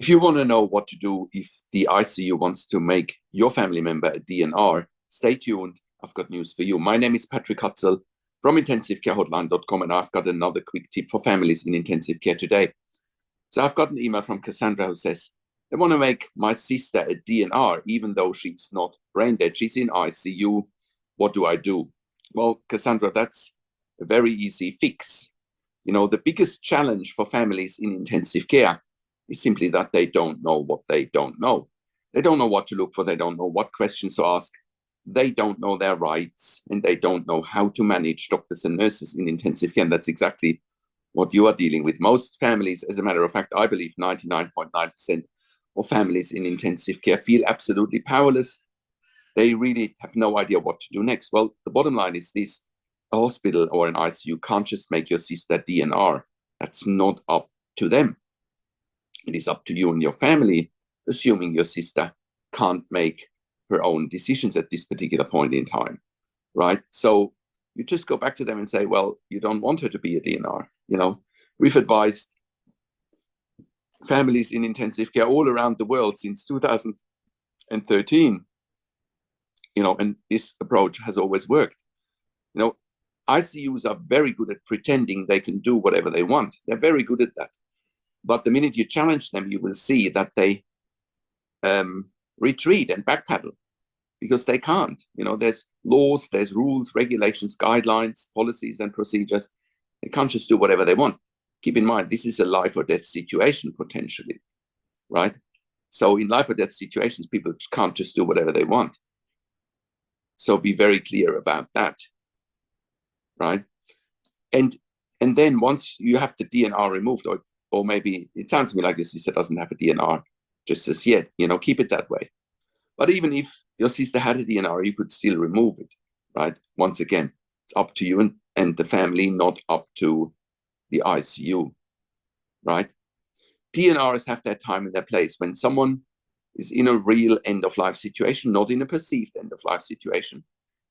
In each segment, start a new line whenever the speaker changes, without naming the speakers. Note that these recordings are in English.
If you want to know what to do if the ICU wants to make your family member a DNR, stay tuned. I've got news for you. My name is Patrick Hutzel from intensivecarehotline.com, and I've got another quick tip for families in intensive care today. So I've got an email from Cassandra who says, they want to make my sister a DNR, even though she's not brain dead. She's in ICU. What do I do? Well, Cassandra, that's a very easy fix. You know, the biggest challenge for families in intensive care is simply that they don't know what they don't know. They don't know what to look for. They don't know what questions to ask. They don't know their rights, and they don't know how to manage doctors and nurses in intensive care. And that's exactly what you are dealing with. Most families, as a matter of fact, I believe 99.9% of families in intensive care feel absolutely powerless. They really have no idea what to do next. Well, the bottom line is this: a hospital or an ICU can't just make your sister DNR. That's not up to them. It is up to you and your family, assuming your sister can't make her own decisions at this particular point in time, right? So you just go back to them and say, well, you don't want her to be a DNR. You know, we've advised families in intensive care all around the world since 2013, you know, and this approach has always worked. You know, ICUs are very good at pretending they can do whatever they want. They're very good at that. But the minute you challenge them, you will see that they retreat and backpedal, because they can't. You know, there's laws, there's rules, regulations, guidelines, policies, and procedures. They can't just do whatever they want. Keep in mind, this is a life or death situation potentially, right? So in life or death situations, people can't just do whatever they want. So be very clear about that, right? And then once you have the DNR removed, or maybe it sounds to me like your sister doesn't have a DNR just as yet, you know, keep it that way. But even if your sister had a DNR, you could still remove it, right? Once again, it's up to you and the family, not up to the ICU, right? DNRs have their time and their place. When someone is in a real end-of-life situation, not in a perceived end-of-life situation,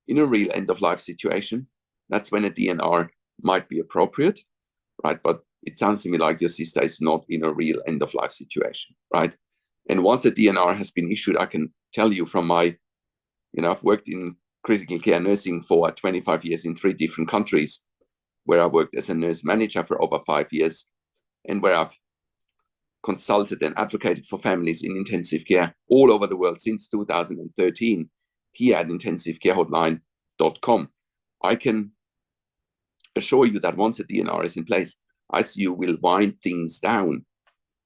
in a real end-of-life situation, that's when a DNR might be appropriate, right? But it sounds to me like your sister is not in a real end-of-life situation, right? And once a DNR has been issued, I can tell you from my, you know, I've worked in critical care nursing for 25 years in 3 different countries, where I worked as a nurse manager for over 5 years, and where I've consulted and advocated for families in intensive care all over the world since 2013 here at intensivecarehotline.com. I can assure you that once a DNR is in place, ICU will wind things down.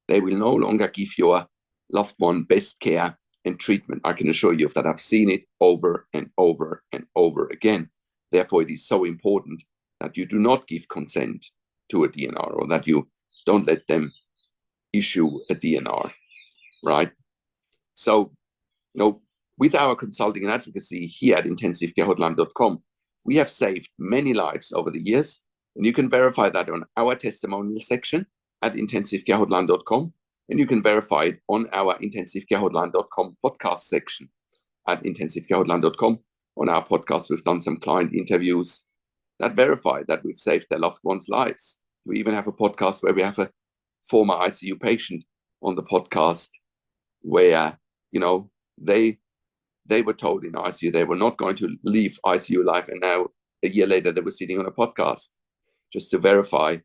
They will no longer give your loved one best care and treatment. I can assure you of that. I've seen it over and over and over again. Therefore, it is so important that you do not give consent to a DNR, or that you don't let them issue a DNR, right? So, you know, with our consulting and advocacy here at intensivecarehotline.com, we have saved many lives over the years, and you can verify that on our testimonial section at intensivecarehotline.com, and you can verify it on our intensivecarehotline.com podcast section at intensivecarehotline.com. On our podcast, we've done some client interviews that verify that we've saved their loved ones' lives. We even have a podcast where we have a former ICU patient on the podcast, where, you know, they were told in ICU they were not going to leave ICU life, and now a year later they were sitting on a podcast just to verify,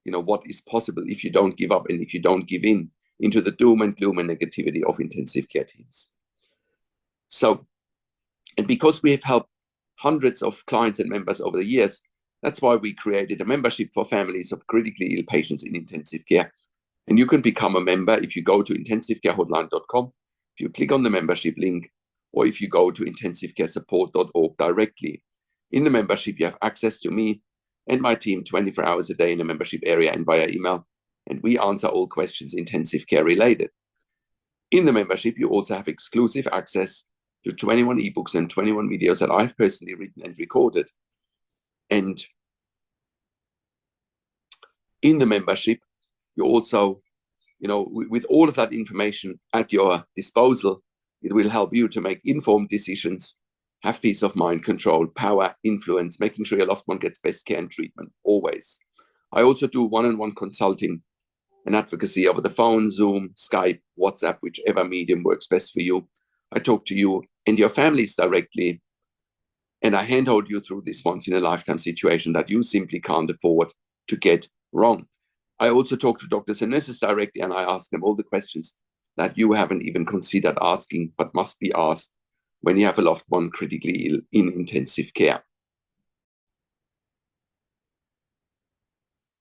you know, what is possible if you don't give up and if you don't give in into the doom and gloom and negativity of intensive care teams. So, and because we have helped hundreds of clients and members over the years, that's why we created a membership for families of critically ill patients in intensive care. And you can become a member if you go to intensivecarehotline.com, if you click on the membership link, or if you go to intensivecaresupport.org directly. In the membership, you have access to me and my team 24 hours a day in the membership area and via email, and we answer all questions intensive care related. In the membership, you also have exclusive access to 21 ebooks and 21 videos that I've personally written and recorded. And in the membership, you also, you know, with all of that information at your disposal, it will help you to make informed decisions, have peace of mind, control, power, influence, making sure your loved one gets best care and treatment always. I also do one-on-one consulting and advocacy over the phone, Zoom, Skype, WhatsApp, whichever medium works best for you. I talk to you and your families directly, and I handhold you through this once-in-a-lifetime situation that you simply can't afford to get wrong. I also talk to doctors and nurses directly, and I ask them all the questions that you haven't even considered asking, but must be asked when you have a loved one critically ill in intensive care.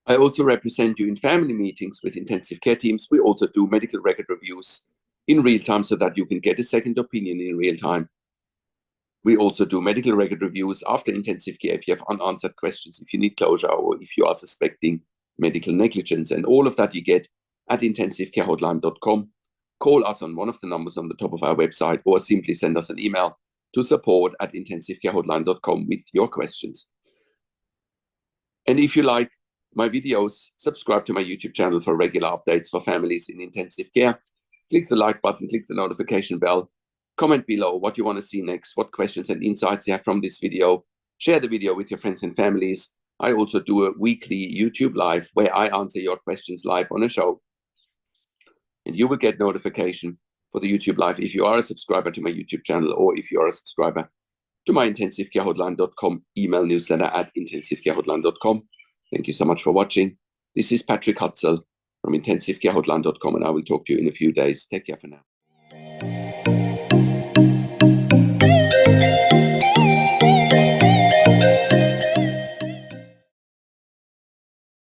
I also represent you in family meetings with intensive care teams. We also do medical record reviews in real time so that you can get a second opinion in real time. We also do medical record reviews after intensive care if you have unanswered questions, if you need closure, or if you are suspecting medical negligence. And all of that you get at intensivecarehotline.com. Call us on one of the numbers on the top of our website, or simply send us an email to support@intensivecarehotline.com with your questions. And if you like my videos, subscribe to my YouTube channel for regular updates for families in intensive care. Click the like button, click the notification bell, comment below what you want to see next, what questions and insights you have from this video. Share the video with your friends and families. I also do a weekly YouTube live where I answer your questions live on a show. And you will get notification for the YouTube live if you are a subscriber to my YouTube channel, or if you are a subscriber to my intensivecarehotline.com email newsletter at intensivecarehotline.com. Thank you so much for watching. This is Patrick Hutzel from intensivecarehotline.com, and I will talk to you in a few days. Take care for now.